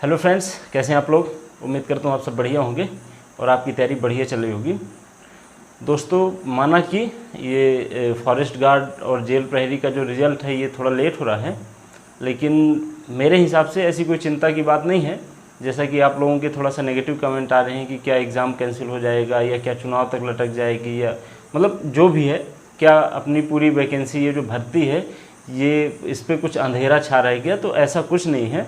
Hello friends, कैसे हैं आप लोग। उम्मीद करता हूँ आप सब बढ़िया होंगे और आपकी तैयारी बढ़िया चल रही होगी। दोस्तों, माना कि ये फॉरेस्ट गार्ड और जेल प्रहरी का जो रिज़ल्ट है ये थोड़ा लेट हो रहा है, लेकिन मेरे हिसाब से ऐसी कोई चिंता की बात नहीं है। जैसा कि आप लोगों के थोड़ा सा नेगेटिव कमेंट आ रहे हैं कि क्या एग्ज़ाम कैंसिल हो जाएगा या क्या चुनाव तक लटक जाएगी, या मतलब जो भी है, क्या अपनी पूरी वैकेंसी ये जो भर्ती है ये इस पर कुछ अंधेरा छा रह गया, तो ऐसा कुछ नहीं है।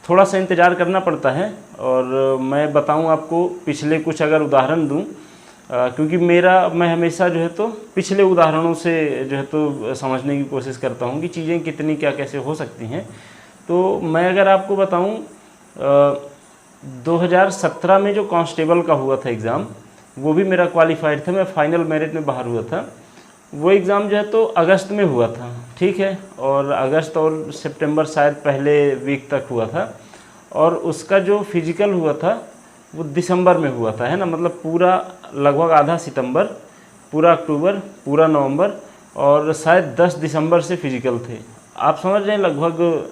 थोड़ा सा इंतज़ार करना पड़ता है। और मैं बताऊं आपको पिछले कुछ अगर उदाहरण दूं, क्योंकि मैं हमेशा जो है तो पिछले उदाहरणों से जो है तो समझने की कोशिश करता हूं कि चीज़ें कितनी क्या कैसे हो सकती हैं। तो मैं अगर आपको बताऊं 2017 में जो कांस्टेबल का हुआ था एग्ज़ाम, वो भी मेरा क्वालिफाइड था, मैं फाइनल मेरिट में बाहर हुआ था। वो एग्ज़ाम जो है तो अगस्त में हुआ था, ठीक है, और अगस्त और सितंबर शायद पहले वीक तक हुआ था। और उसका जो फिजिकल हुआ था वो दिसंबर में हुआ था, है ना, मतलब पूरा लगभग आधा सितंबर, पूरा अक्टूबर, पूरा नवंबर और शायद 10 दिसंबर से फिजिकल थे। आप समझ रहे हैं, लगभग,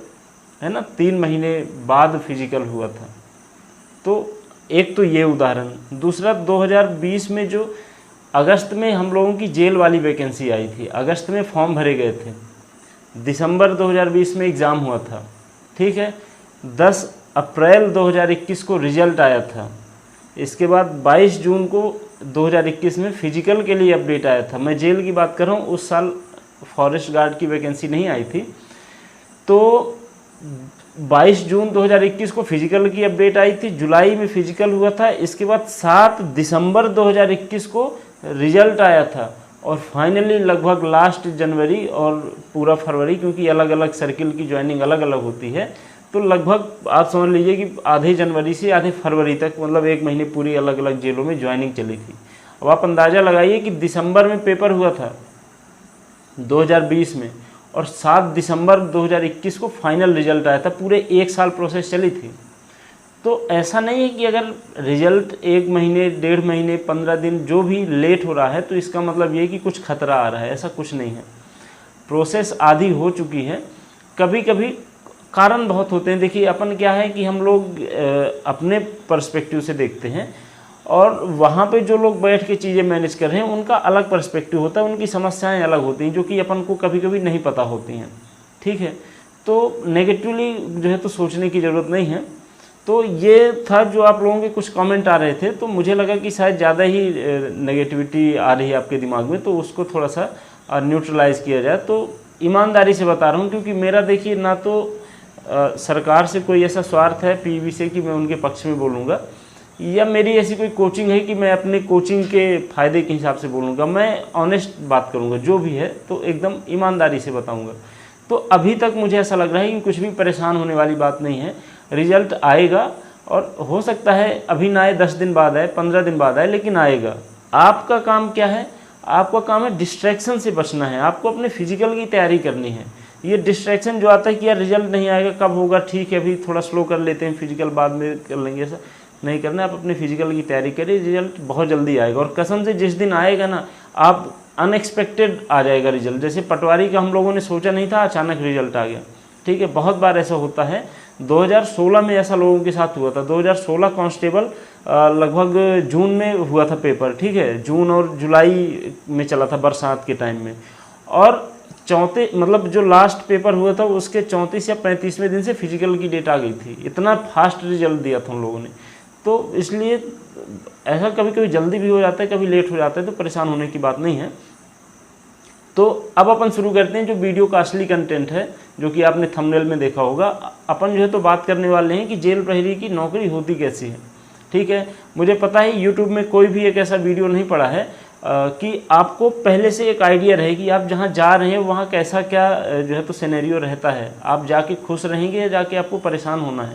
है ना, 3 महीने बाद फिजिकल हुआ था। तो एक तो ये उदाहरण। दूसरा, 2020 में जो अगस्त में हम लोगों की जेल वाली वैकेंसी आई थी, अगस्त में फॉर्म भरे गए थे, दिसंबर 2020 में एग्ज़ाम हुआ था, ठीक है, 10 अप्रैल 2021 को रिजल्ट आया था। इसके बाद 22 जून को 2021 में फिजिकल के लिए अपडेट आया था। मैं जेल की बात कर रहा हूँ, उस साल फॉरेस्ट गार्ड की वैकेंसी नहीं आई थी। तो 22 जून 2021 को फिजिकल की अपडेट आई थी, जुलाई में फिजिकल हुआ था। इसके बाद 7 दिसंबर 2021 को रिजल्ट आया था और फाइनली लगभग लास्ट जनवरी और पूरा फरवरी, क्योंकि अलग अलग सर्किल की ज्वाइनिंग अलग अलग होती है, तो लगभग आप समझ लीजिए कि आधे जनवरी से आधे फरवरी तक, मतलब 1 महीने पूरी अलग अलग जेलों में ज्वाइनिंग चली थी। अब आप अंदाज़ा लगाइए कि दिसंबर में पेपर हुआ था 2020 में और 7 दिसंबर 2021 को फाइनल रिजल्ट आया था। पूरे 1 साल प्रोसेस चली थी। तो ऐसा नहीं है कि अगर रिजल्ट 1 महीने, 1.5 महीने, 15 दिन जो भी लेट हो रहा है तो इसका मतलब ये कि कुछ खतरा आ रहा है, ऐसा कुछ नहीं है। प्रोसेस आधी हो चुकी है। कभी कभी कारण बहुत होते हैं। देखिए, अपन क्या है कि हम लोग अपने पर्सपेक्टिव से देखते हैं और वहाँ पे जो लोग बैठ के चीज़ें मैनेज कर रहे हैं उनका अलग पर्सपेक्टिव होता है, उनकी समस्याएं अलग होती हैं जो कि अपन को कभी कभी नहीं पता होती हैं, ठीक है। तो नेगेटिवली जो है तो सोचने की ज़रूरत नहीं है। तो ये था जो आप लोगों के कुछ कमेंट आ रहे थे, तो मुझे लगा कि शायद ज़्यादा ही नेगेटिविटी आ रही है आपके दिमाग में, तो उसको थोड़ा सा न्यूट्रलाइज़ किया जाए। तो ईमानदारी से बता रहा हूँ, क्योंकि मेरा देखिए ना तो सरकार से कोई ऐसा स्वार्थ है पीवी से कि मैं उनके पक्ष में बोलूँगा, या मेरी ऐसी कोई कोचिंग है कि मैं अपने कोचिंग के फ़ायदे के हिसाब से बोलूँगा। मैं ऑनेस्ट बात करूँगा, जो भी है तो एकदम ईमानदारी से बताऊँगा। तो अभी तक मुझे ऐसा लग रहा है कि कुछ भी परेशान होने वाली बात नहीं है। रिजल्ट आएगा और हो सकता है अभी ना आए, 10 दिन बाद आए, 15 दिन बाद आए, लेकिन आएगा। आपका काम क्या है? आपका काम है डिस्ट्रैक्शन से बचना है। आपको अपने फिजिकल की तैयारी करनी है। ये डिस्ट्रैक्शन जो आता है कि यार रिजल्ट नहीं आएगा, कब होगा, ठीक है अभी थोड़ा स्लो कर लेते हैं, फिजिकल बाद में कर लेंगे, ऐसा नहीं करना। आप अपने फिजिकल की तैयारी करिए, रिजल्ट बहुत जल्दी आएगा। और कसम से जिस दिन आएगा ना, आप अनएक्सपेक्टेड आ जाएगा रिजल्ट। जैसे पटवारी का हम लोगों ने सोचा नहीं था, अचानक रिजल्ट आ गया, ठीक है। बहुत बार ऐसा होता है। 2016 में ऐसा लोगों के साथ हुआ था। 2016 कांस्टेबल लगभग जून में हुआ था पेपर, ठीक है, जून और जुलाई में चला था, बरसात के टाइम में। और चौथे, मतलब जो लास्ट पेपर हुआ था उसके 34 या 35वें दिन से फिजिकल की डेट आ गई थी। इतना फास्ट रिजल्ट दिया था उन लोगों ने। तो इसलिए ऐसा कभी कभी जल्दी भी हो जाता है, कभी लेट हो जाता है, तो परेशान होने की बात नहीं है। तो अब अपन शुरू करते हैं जो वीडियो का असली कंटेंट है, जो कि आपने थंबनेल में देखा होगा। अपन जो है तो बात करने वाले हैं कि जेल प्रहरी की नौकरी होती कैसी है, ठीक है। मुझे पता है यूट्यूब में कोई भी एक ऐसा वीडियो नहीं पड़ा है कि आपको पहले से एक आइडिया रहे कि आप जहाँ जा रहे हैं वहाँ कैसा क्या जो है तो सिनेरियो रहता है। आप जाके खुश रहेंगे या जाके आपको परेशान होना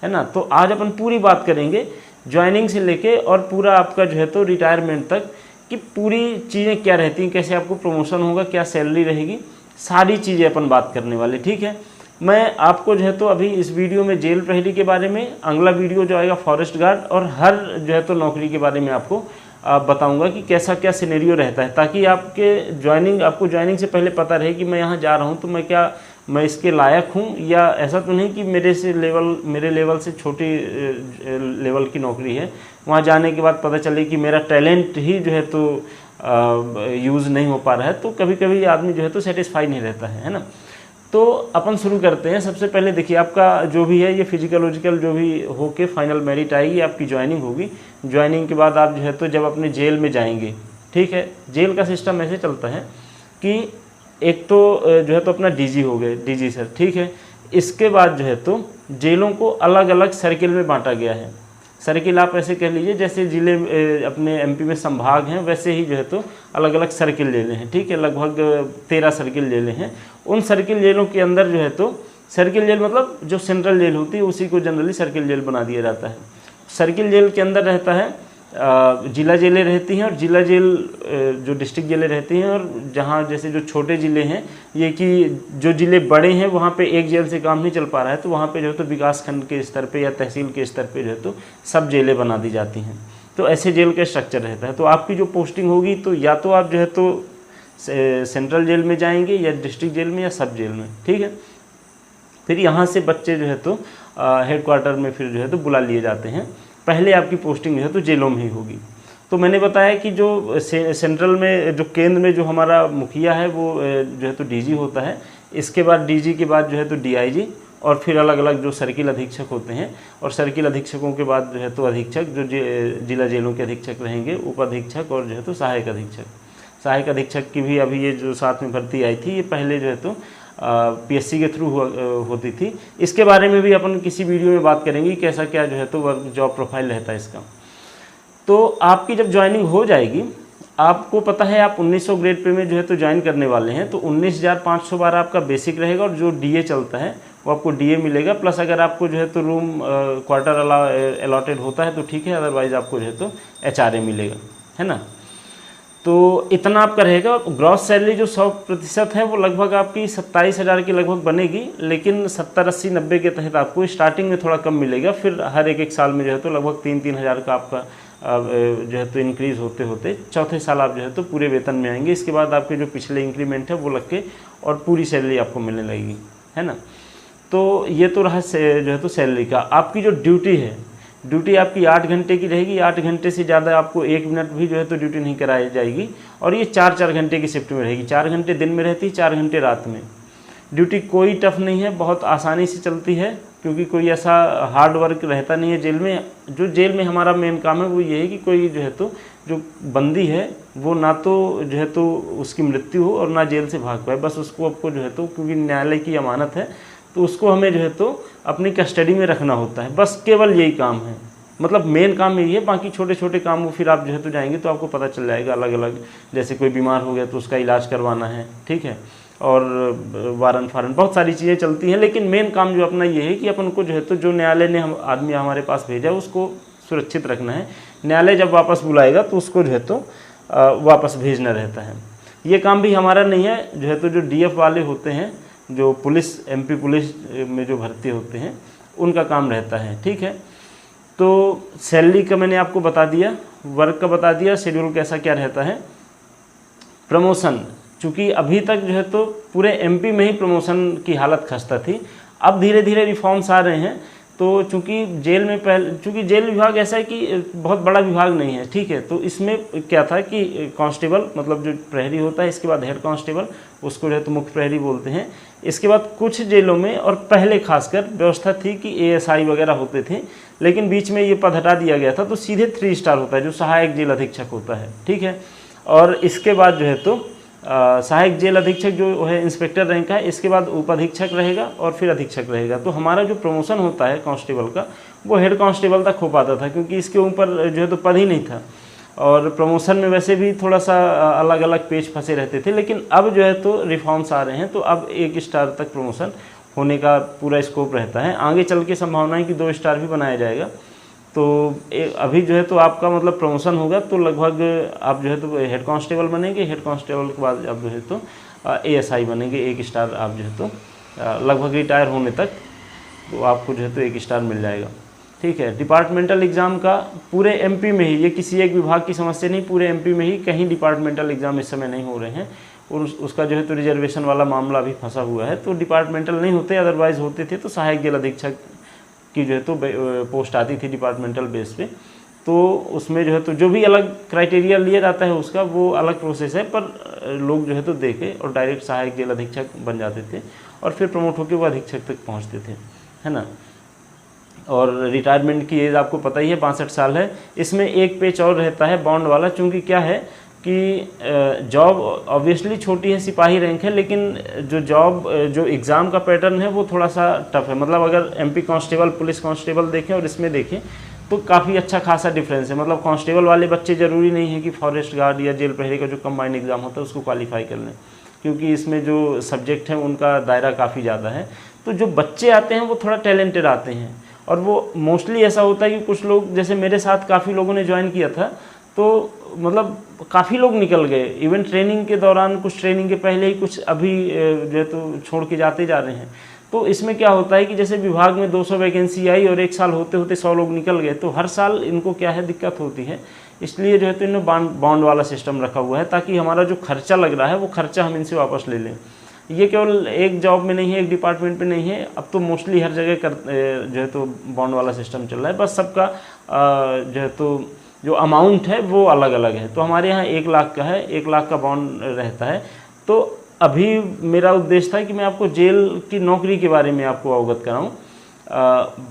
है ना। तो आज अपन पूरी बात करेंगे ज्वाइनिंग से लेके और पूरा आपका जो है तो रिटायरमेंट तक, कि पूरी चीज़ें क्या रहती हैं, कैसे आपको प्रमोशन होगा, क्या सैलरी रहेगी, सारी चीज़ें अपन बात करने वाले, ठीक है। मैं आपको जो है तो अभी इस वीडियो में जेल प्रहरी के बारे में, अगला वीडियो जो आएगा फॉरेस्ट गार्ड, और हर जो है तो नौकरी के बारे में आपको बताऊंगा कि कैसा क्या सिनेरियो रहता है, ताकि आपको ज्वाइनिंग से पहले पता रहे कि मैं यहाँ जा रहा हूँ तो मैं क्या मैं इसके लायक हूँ, या ऐसा तो नहीं कि मेरे लेवल से छोटी लेवल की नौकरी है, वहाँ जाने के बाद पता चले कि मेरा टैलेंट ही जो है तो यूज़ नहीं हो पा रहा है, तो कभी कभी आदमी जो है तो सेटिस्फाई नहीं रहता है ना। तो अपन शुरू करते हैं। सबसे पहले देखिए, आपका जो भी है ये फिजिकलॉजिकल जो भी होके फाइनल मेरिट आएगी, आपकी ज्वाइनिंग होगी। ज्वाइनिंग के बाद आप जो है तो जब अपने जेल में जाएंगे, ठीक है, जेल का सिस्टम ऐसे चलता है कि एक तो जो है तो अपना डीजी हो गए, डीजी सर, ठीक है। इसके बाद जो है तो जेलों को अलग अलग सर्किल में बांटा गया है। सर्किल आप ऐसे कह लीजिए जैसे जिले अपने एमपी में संभाग हैं, वैसे ही जो है तो अलग अलग सर्किल जेलें हैं, ठीक है। लगभग 13 सर्किल जेलें हैं। उन सर्किल जेलों के अंदर जो है तो सर्किल जेल मतलब जो सेंट्रल जेल होती है उसी को जनरली सर्किल जेल बना दिया जाता है। सर्किल जेल के अंदर रहता है जिला जेलें रहती हैं, और जिला जेल जो डिस्ट्रिक्ट जेलें रहती हैं, और जहाँ जैसे जो छोटे ज़िले हैं, ये कि जो ज़िले बड़े हैं वहाँ पे एक जेल से काम नहीं चल पा रहा है, तो वहाँ पे जो है तो विकास खंड के स्तर पे या तहसील के स्तर पे जो है तो सब जेलें बना दी जाती हैं। तो ऐसे जेल का स्ट्रक्चर रहता है। तो आपकी जो पोस्टिंग होगी तो या तो आप जो है तो सेंट्रल जेल में जाएंगे, या डिस्ट्रिक्ट जेल में, या सब जेल में, ठीक है। फिर यहाँ से बच्चे जो है तो हेडक्वार्टर में फिर जो है तो बुला लिए जाते हैं। पहले आपकी पोस्टिंग जो है तो जेलों में ही होगी। तो मैंने बताया कि जो सेंट्रल में जो केंद्र में जो हमारा मुखिया है वो जो है तो डीजी होता है। इसके बाद डीजी के बाद जो है तो डीआईजी, और फिर अलग अलग जो सर्किल अधीक्षक होते हैं, और सर्किल अधीक्षकों के बाद जो है तो अधीक्षक जो जिला जेलों के अधीक्षक रहेंगे, उप अधीक्षक, और जो है तो सहायक अधीक्षक। सहायक अधीक्षक की भी अभी ये जो साथ में भर्ती आई थी, ये पहले जो है तो पीएससी के थ्रू होती थी। इसके बारे में भी अपन किसी वीडियो में बात करेंगे कैसा क्या जो है तो वर्क जॉब प्रोफाइल रहता है इसका। तो आपकी जब ज्वाइनिंग हो जाएगी, आपको पता है आप 1900 ग्रेड पे में जो है तो ज्वाइन करने वाले हैं, तो 19,512 आपका बेसिक रहेगा, और जो डीए चलता है वो आपको डीए मिलेगा। प्लस अगर आपको जो है तो रूम क्वार्टर अलॉटेड होता है तो ठीक है, अदरवाइज आपको जो है तो एचआरए मिलेगा, है ना। तो इतना आपका रहेगा। ग्रॉस सैलरी जो 100% है वो लगभग आपकी 27,000 के लगभग बनेगी, लेकिन 70, 80, 90 के तहत आपको स्टार्टिंग में थोड़ा कम मिलेगा। फिर हर एक साल में जो है तो लगभग 3-3 हज़ार का आपका जो है तो इंक्रीज़ होते होते चौथे साल आप जो है तो पूरे वेतन में आएंगे। इसके बाद आपके जो पिछले इंक्रीमेंट है वो लग के और पूरी सैलरी आपको मिलने लगेगी, है ना। तो ये तो रहा जो है तो सैलरी का। आपकी जो ड्यूटी है, ड्यूटी आपकी 8 घंटे की रहेगी। 8 घंटे से ज़्यादा आपको 1 मिनट भी जो है तो ड्यूटी नहीं कराई जाएगी, और ये 4-4 घंटे की शिफ्ट में रहेगी। 4 घंटे दिन में रहती है, 4 घंटे रात में। ड्यूटी कोई टफ नहीं है, बहुत आसानी से चलती है, क्योंकि कोई ऐसा हार्ड वर्क रहता नहीं है जेल में। जो जेल में हमारा मेन काम है वो ये है कि कोई जो है तो जो बंदी है वो ना तो जो है तो उसकी मृत्यु हो और ना जेल से भाग पाए। बस उसको आपको जो है तो, क्योंकि न्यायालय की अमानत है, तो उसको हमें जो है तो अपनी कस्टडी में रखना होता है। बस केवल यही काम है, मतलब मेन काम यही है। बाकी छोटे छोटे काम वो फिर आप जो है तो जाएंगे तो आपको पता चल जाएगा अलग अलग। जैसे कोई बीमार हो गया तो उसका इलाज करवाना है, ठीक है, और वारंट फारंट बहुत सारी चीज़ें चलती हैं। लेकिन मेन काम जो अपना ये है कि अपन को जो है तो जो न्यायालय ने हम आदमी हमारे पास भेजा उसको सुरक्षित रखना है। न्यायालय जब वापस बुलाएगा तो उसको जो है तो वापस भेजना रहता है। ये काम भी हमारा नहीं है, जो है तो जो डीएफ वाले होते हैं, जो पुलिस एमपी पुलिस में जो भर्ती होते हैं, उनका काम रहता है, ठीक है। तो सैलरी का मैंने आपको बता दिया, वर्क का बता दिया, शेड्यूल कैसा क्या रहता है। प्रमोशन, चूँकि अभी तक जो है तो पूरे एमपी में ही प्रमोशन की हालत खस्ता थी। अब धीरे धीरे रिफॉर्म्स आ रहे हैं। तो चूँकि जेल में चूँकि जेल विभाग ऐसा है कि बहुत बड़ा विभाग नहीं है, ठीक है। तो इसमें क्या था कि कांस्टेबल मतलब जो प्रहरी होता है, इसके बाद हेड कांस्टेबल, उसको जो है तो मुख्य प्रहरी बोलते हैं। इसके बाद कुछ जेलों में, और पहले खासकर व्यवस्था थी कि एएसआई वगैरह होते थे, लेकिन बीच में ये पद हटा दिया गया था। तो सीधे 3 स्टार होता है, जो सहायक जेल अधीक्षक होता है, ठीक है। और इसके बाद जो है तो सहायक जेल अधीक्षक जो है इंस्पेक्टर रैंक है। इसके बाद उपाधीक्षक रहेगा और फिर अधीक्षक रहेगा। तो हमारा जो प्रमोशन होता है कांस्टेबल का, वो हेड कांस्टेबल तक हो पाता था, क्योंकि इसके ऊपर जो है तो पद ही नहीं था। और प्रमोशन में वैसे भी थोड़ा सा अलग अलग पेज फंसे रहते थे। लेकिन अब जो है तो रिफॉर्म्स आ रहे हैं, तो अब 1 स्टार तक प्रमोशन होने का पूरा स्कोप रहता है। आगे चल के संभावना है कि 2 स्टार भी बनाया जाएगा। तो अभी जो है तो आपका मतलब प्रमोशन होगा तो लगभग आप जो है तो हेड कांस्टेबल बनेंगे। हेड कांस्टेबल के बाद आप जो है तो एएसआई बनेंगे। 1 स्टार आप जो है तो लगभग रिटायर होने तक तो आपको जो है तो 1 स्टार मिल जाएगा, ठीक है। डिपार्टमेंटल एग्ज़ाम का पूरे एमपी में ही, ये किसी एक विभाग की समस्या नहीं, पूरे एमपी में ही कहीं डिपार्टमेंटल एग्ज़ाम इस समय नहीं हो रहे हैं। और उसका जो है तो रिजर्वेशन वाला मामला भी फंसा हुआ है, तो डिपार्टमेंटल नहीं होते, अदरवाइज़ होते थे तो सहायक जेल अधीक्षक की जो है तो पोस्ट आती थी डिपार्टमेंटल बेस पे। तो उसमें जो है तो जो भी अलग क्राइटेरिया लिया जाता है उसका वो अलग प्रोसेस है, पर लोग जो है तो देखे और डायरेक्ट सहायक जेल अधीक्षक बन जाते थे और फिर प्रमोट होकर वो अधीक्षक तक पहुंचते थे, है ना। और रिटायरमेंट की एज आपको पता ही है 62 साल है। इसमें एक पेच और रहता है बॉन्ड वाला, चूँकि क्या है कि जॉब ऑब्वियसली छोटी है, सिपाही रैंक है, लेकिन जो जॉब जो एग्ज़ाम का पैटर्न है वो थोड़ा सा टफ है। मतलब अगर MP कांस्टेबल, पुलिस कांस्टेबल देखें और इसमें देखें तो काफ़ी अच्छा खासा डिफरेंस है। मतलब कांस्टेबल वाले बच्चे ज़रूरी नहीं है कि फॉरेस्ट गार्ड या जेल प्रहरी का जो कंबाइंड एग्ज़ाम होता है उसको क्वालिफाई कर लें, क्योंकि इसमें जो सब्जेक्ट हैं उनका दायरा काफ़ी ज़्यादा है। तो जो बच्चे आते हैं वो थोड़ा टैलेंटेड आते हैं, और वो मोस्टली ऐसा होता है कि कुछ लोग, जैसे मेरे साथ काफ़ी लोगों ने ज्वाइन किया था, तो मतलब काफ़ी लोग निकल गए इवन ट्रेनिंग के दौरान, कुछ ट्रेनिंग के पहले ही, कुछ अभी जो है तो छोड़ के जाते जा रहे हैं। तो इसमें क्या होता है कि जैसे विभाग में 200 वैकेंसी आई और एक साल होते होते 100 लोग निकल गए, तो हर साल इनको क्या है दिक्कत होती है। इसलिए जो है तो इन्होंने बॉन्ड वाला सिस्टम रखा हुआ है, ताकि हमारा जो खर्चा लग रहा है वो खर्चा हम इनसे वापस ले लें। ये केवल एक जॉब में नहीं है, एक डिपार्टमेंट में नहीं है, अब तो मोस्टली हर जगह जो है तो बॉन्ड वाला सिस्टम चल रहा है। बस सबका जो है तो जो अमाउंट है वो अलग अलग है। तो हमारे यहाँ 1 लाख का है, 1 लाख का बॉन्ड रहता है। तो अभी मेरा उद्देश्य था कि मैं आपको जेल की नौकरी के बारे में आपको अवगत कराऊँ।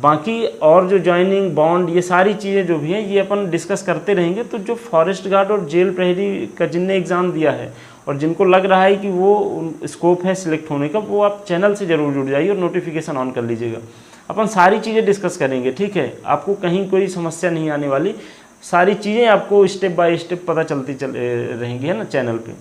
बाकी और जो ज्वाइनिंग, बॉन्ड, ये सारी चीज़ें जो भी हैं ये अपन डिस्कस करते रहेंगे। तो जो फॉरेस्ट गार्ड और जेल प्रहरी का जिनने एग्ज़ाम दिया है और जिनको लग रहा है कि वो स्कोप है सिलेक्ट होने का, वो आप चैनल से ज़रूर जुड़ जाइए और नोटिफिकेशन ऑन कर लीजिएगा। अपन सारी चीज़ें डिस्कस करेंगे, ठीक है। आपको कहीं कोई समस्या नहीं आने वाली, सारी चीज़ें आपको स्टेप बाय स्टेप पता चलती रहेंगी, है ना, चैनल पे।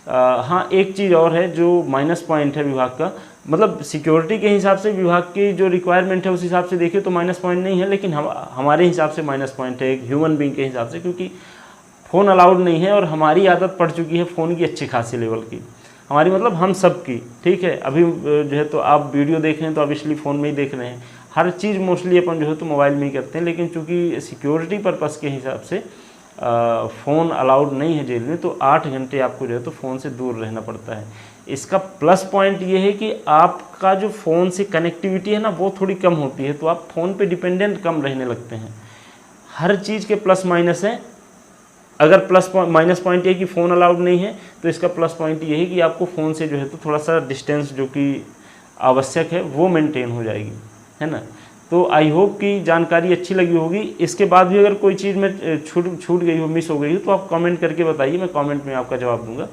हाँ, एक चीज़ और है जो माइनस पॉइंट है विभाग का, मतलब सिक्योरिटी के हिसाब से विभाग की जो रिक्वायरमेंट है उस हिसाब से देखिए तो माइनस पॉइंट नहीं है, लेकिन हमारे हिसाब से माइनस पॉइंट है एक ह्यूमन बीइंग के हिसाब से, क्योंकि फ़ोन अलाउड नहीं है और हमारी आदत पड़ चुकी है फ़ोन की अच्छी खासी लेवल की, हमारी मतलब हम सब की, ठीक है। अभी जो है तो आप वीडियो देख रहे हैं तो ऑब्वियसली फ़ोन में ही देख रहे हैं, हर चीज़ मोस्टली अपन जो है तो मोबाइल में ही करते हैं, लेकिन चूँकि सिक्योरिटी पर्पज़ के हिसाब से फ़ोन अलाउड नहीं है जेल में, तो 8 घंटे आपको जो है तो फ़ोन से दूर रहना पड़ता है। इसका प्लस पॉइंट ये है कि आपका जो फ़ोन से कनेक्टिविटी है ना वो थोड़ी कम होती है, तो आप फ़ोन पे डिपेंडेंट कम रहने लगते हैं। हर चीज़ के प्लस माइनस है। अगर माइनस पॉइंट ये है कि फ़ोन अलाउड नहीं है, तो इसका प्लस पॉइंट ये है कि आपको फ़ोन से जो है तो थोड़ा सा डिस्टेंस जो कि आवश्यक है वो मेंटेन हो जाएगी, है ना। तो आई होप कि जानकारी अच्छी लगी होगी। इसके बाद भी अगर कोई चीज़ में छूट गई हो, मिस हो गई हो, तो आप कमेंट करके बताइए, मैं कमेंट में आपका जवाब दूंगा।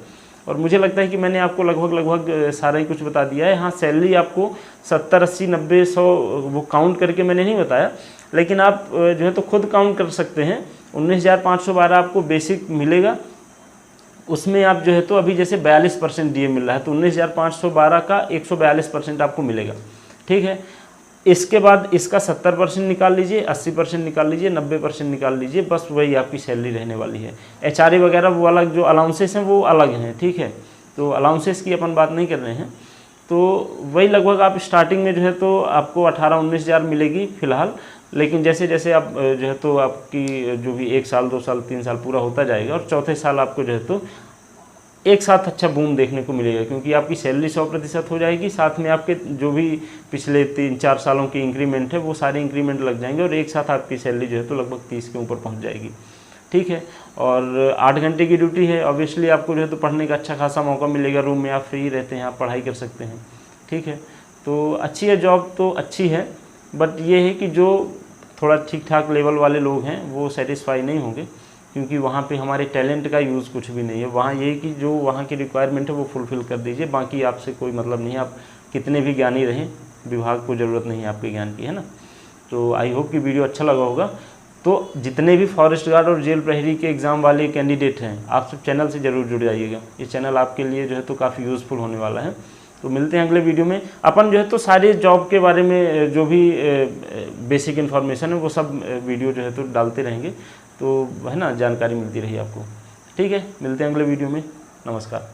और मुझे लगता है कि मैंने आपको लगभग सारा ही कुछ बता दिया है। हाँ, सैलरी आपको 70, 80, 90, 100 वो काउंट करके मैंने नहीं बताया, लेकिन आप जो है तो खुद काउंट कर सकते हैं। 19,512 आपको बेसिक मिलेगा, उसमें आप जो है तो अभी जैसे 42% डीए मिल रहा है, तो 19,512 का 142% आपको मिलेगा, ठीक है। इसके बाद इसका 70% निकाल लीजिए, 80% निकाल लीजिए, 90% निकाल लीजिए, बस वही आपकी सैलरी रहने वाली है। HRA वगैरह वो अलग, जो अलाउंसेस हैं वो अलग हैं, ठीक है। तो अलाउंसेस की अपन बात नहीं कर रहे हैं। तो वही लगभग आप स्टार्टिंग में जो है तो आपको 18-19 हज़ार मिलेगी फ़िलहाल, लेकिन जैसे जैसे आप जो है तो आपकी जो भी 1 साल, 2 साल, 3 साल पूरा होता जाएगा और चौथे साल आपको जो है तो एक साथ अच्छा बूम देखने को मिलेगा, क्योंकि आपकी सैलरी 100% हो जाएगी, साथ में आपके जो भी पिछले 3-4 सालों की इंक्रीमेंट है वो सारे इंक्रीमेंट लग जाएंगे और एक साथ आपकी सैलरी जो है तो लगभग 30 के ऊपर पहुंच जाएगी, ठीक है। और 8 घंटे की ड्यूटी है, ऑब्वियसली आपको जो है तो पढ़ने का अच्छा खासा मौका मिलेगा, रूम में आप फ्री रहते हैं, आप पढ़ाई कर सकते हैं, ठीक है। तो अच्छी है जॉब, तो अच्छी है, बट ये है कि जो थोड़ा ठीक ठाक लेवल वाले लोग हैं वो सेटिस्फाई नहीं होंगे, क्योंकि वहाँ पे हमारे टैलेंट का यूज़ कुछ भी नहीं है। वहाँ ये कि जो वहाँ की रिक्वायरमेंट है वो फुलफ़िल कर दीजिए, बाकी आपसे कोई मतलब नहीं है, आप कितने भी ज्ञानी रहें, विभाग को ज़रूरत नहीं है आपके ज्ञान की, है ना। तो आई होप कि वीडियो अच्छा लगा होगा। तो जितने भी फॉरेस्ट गार्ड और जेल प्रहरी के एग्ज़ाम वाले कैंडिडेट हैं, आप सब चैनल से ज़रूर जुड़ जाइएगा, ये चैनल आपके लिए जो है तो काफ़ी यूज़फुल होने वाला है। तो मिलते हैं अगले वीडियो में। अपन जो है तो सारे जॉब के बारे में जो भी बेसिक इन्फॉर्मेशन है वो सब वीडियो जो है तो डालते रहेंगे, तो है ना, जानकारी मिलती रही आपको, ठीक है। मिलते हैं अगले वीडियो में, नमस्कार।